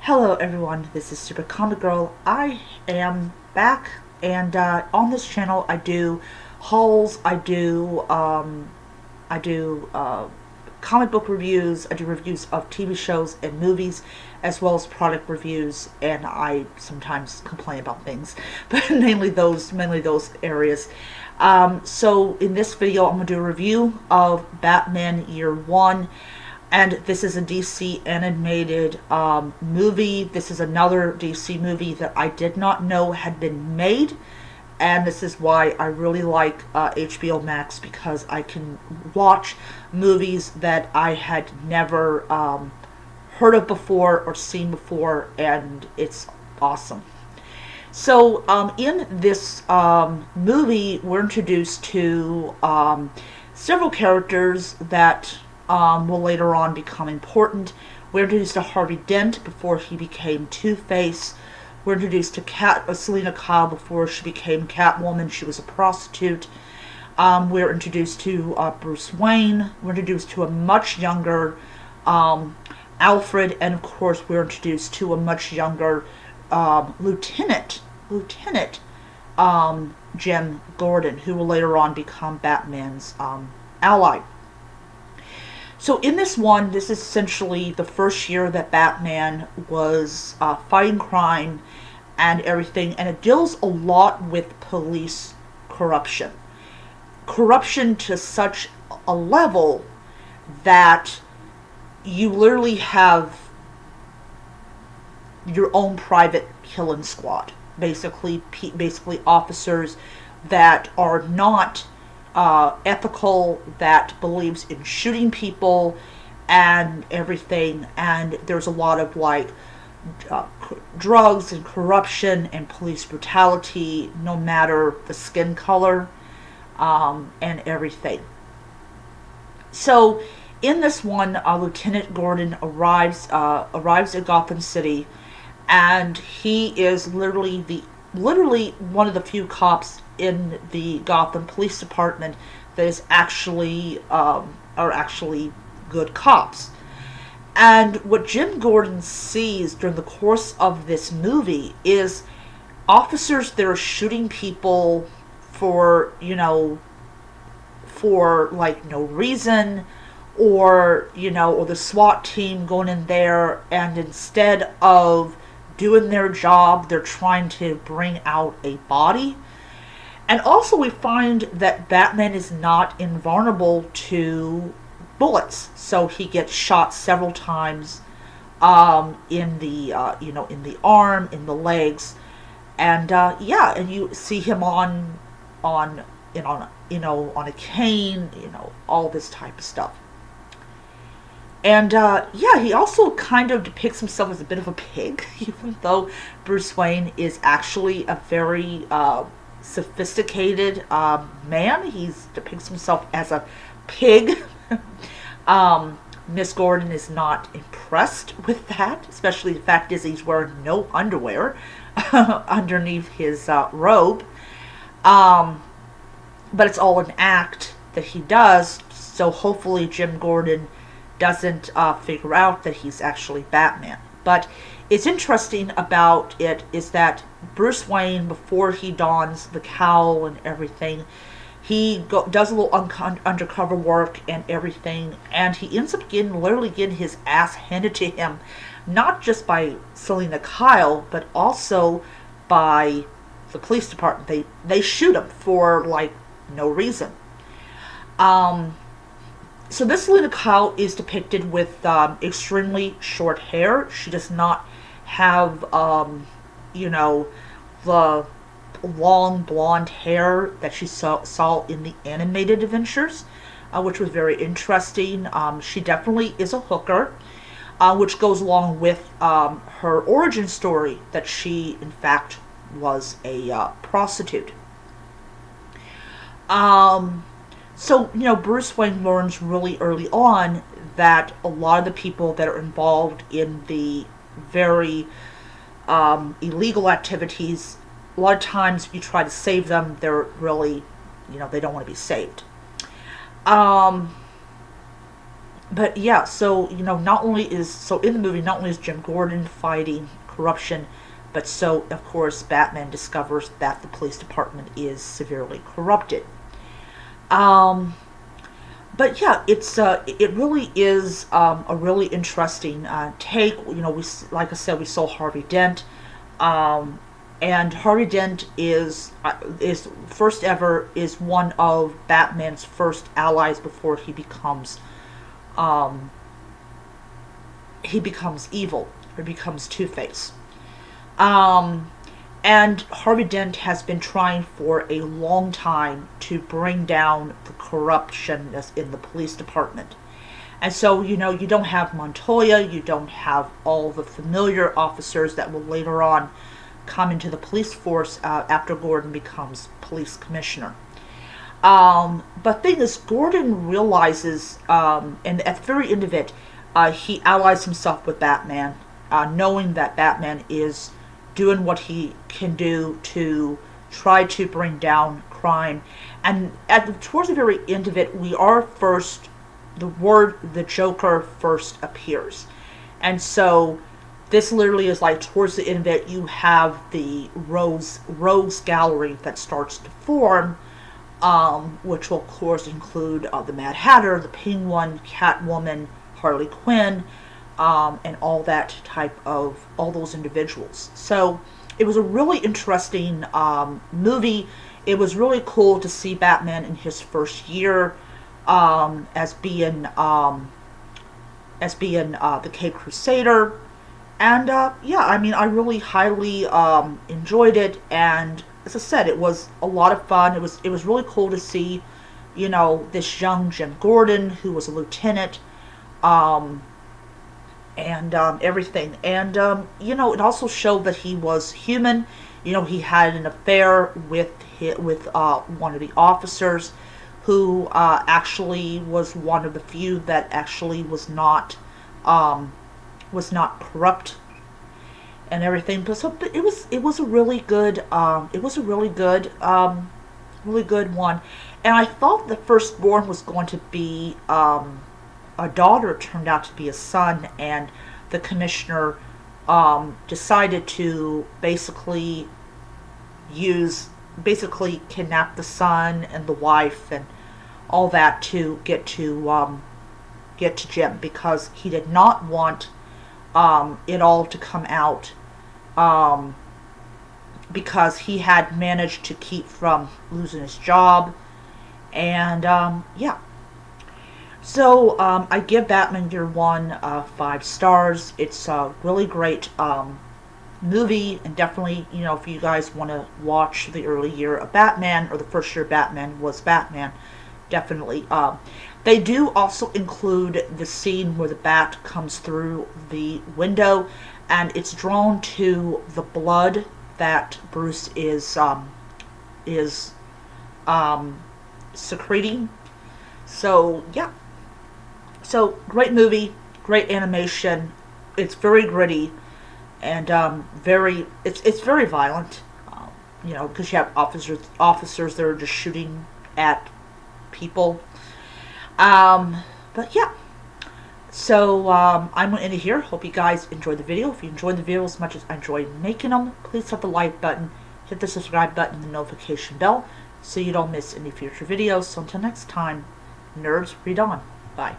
Hello everyone, this is Super Comic Girl. I am back, and on this channel I do hauls, I do comic book reviews, I do reviews of TV shows and movies, as well as product reviews, and I sometimes complain about things, but mainly those areas. So in this video I'm going to do a review of Batman Year One. And this is a DC animated movie. This is another DC movie that I did not know had been made. And this is why I really like HBO Max, because I can watch movies that I had never heard of before or seen before, and it's awesome. So in this movie, we're introduced to several characters that will later on become important. We're introduced to Harvey Dent before he became Two-Face. We're introduced to Selina Kyle before she became Catwoman. She was a prostitute. We're introduced to Bruce Wayne. We're introduced to a much younger Alfred, and of course we're introduced to a much younger Lieutenant Jim Gordon, who will later on become Batman's ally. So in this one, this is essentially the first year that Batman was fighting crime and everything, and it deals a lot with police corruption. Corruption to such a level that you literally have your own private killing squad. Basically officers that are not ethical, that believes in shooting people and everything, and there's a lot of drugs and corruption and police brutality, no matter the skin color, and everything. So in this one, Lieutenant Gordon arrives at Gotham City, and he is literally one of the few cops in the Gotham Police Department that is actually are actually good cops. And what Jim Gordon sees during the course of this movie is officers that are shooting people for no reason, or the SWAT team going in there, and instead of doing their job, they're trying to bring out a body. And also we find that Batman is not invulnerable to bullets, so he gets shot several times in the arm, in the legs, and and you see him on a cane, all this type of stuff. And he also kind of depicts himself as a bit of a pig, even though Bruce Wayne is actually a very sophisticated man. He depicts himself as a pig. Miss Gordon is not impressed with that, especially the fact is he's wearing no underwear underneath his robe. But it's all an act that he does, so hopefully Jim Gordon doesn't figure out that he's actually Batman. But it's interesting about it is that Bruce Wayne, before he dons the cowl and everything, he does a little undercover work and everything, and he ends up literally getting his ass handed to him, not just by Selina Kyle, but also by the police department. They shoot him for no reason. So this Selina Kyle is depicted with extremely short hair. She does not have, the long blonde hair that she saw in the animated adventures, which was very interesting. She definitely is a hooker, which goes along with her origin story, that she, in fact, was a prostitute. So, Bruce Wayne learns really early on that a lot of the people that are involved in the very illegal activities, a lot of times you try to save them, they're really, they don't want to be saved. But yeah, so not only is so in the movie, not only is Jim Gordon fighting corruption, but so of course Batman discovers that the police department is severely corrupted. Um, but yeah, it really is a really interesting take. We, like I said, we saw Harvey Dent, um, and Harvey Dent is first ever is one of Batman's first allies before um, he becomes evil or becomes Two-Face. Um, and Harvey Dent has been trying for a long time to bring down the corruption that's in the police department. And so, you don't have Montoya, you don't have all the familiar officers that will later on come into the police force after Gordon becomes police commissioner. But thing is, Gordon realizes, and at the very end of it, he allies himself with Batman, knowing that Batman is doing what he can do to try to bring down crime. And towards the very end of it, the word the Joker first appears. And so this literally is like towards the end of it, you have the rogues gallery that starts to form, which will of course include the Mad Hatter, the Penguin, Catwoman, Harley Quinn, and all those individuals. So it was a really interesting movie. It was really cool to see Batman in his first year as being the Cape Crusader. And yeah, I mean, I really highly enjoyed it, and as I said, it was a lot of fun. It was really cool to see, this young Jim Gordon who was a lieutenant, and everything. And it also showed that he was human. He had an affair with one of the officers, who actually was one of the few that actually was not corrupt and everything. But so it was a really good really good one. And I thought the firstborn was going to be a daughter. Turned out to be a son, and the commissioner decided to basically kidnap the son and the wife and all that to get to Jim, because he did not want it all to come out, because he had managed to keep from losing his job. And yeah, so I give Batman Year One 5 stars. It's a really great movie, and definitely, if you guys want to watch the early year of Batman, or the first year Batman was Batman, definitely. They do also include the scene where the bat comes through the window, and it's drawn to the blood that Bruce is secreting. So yeah, so great movie, great animation. It's very gritty, and it's very violent. Because you have officers that are just shooting at people. But yeah, so I'm going to end it here. Hope you guys enjoyed the video. If you enjoyed the video as much as I enjoyed making them, please hit the like button, hit the subscribe button, and the notification bell so you don't miss any future videos. So until next time, nerds, read on. Bye.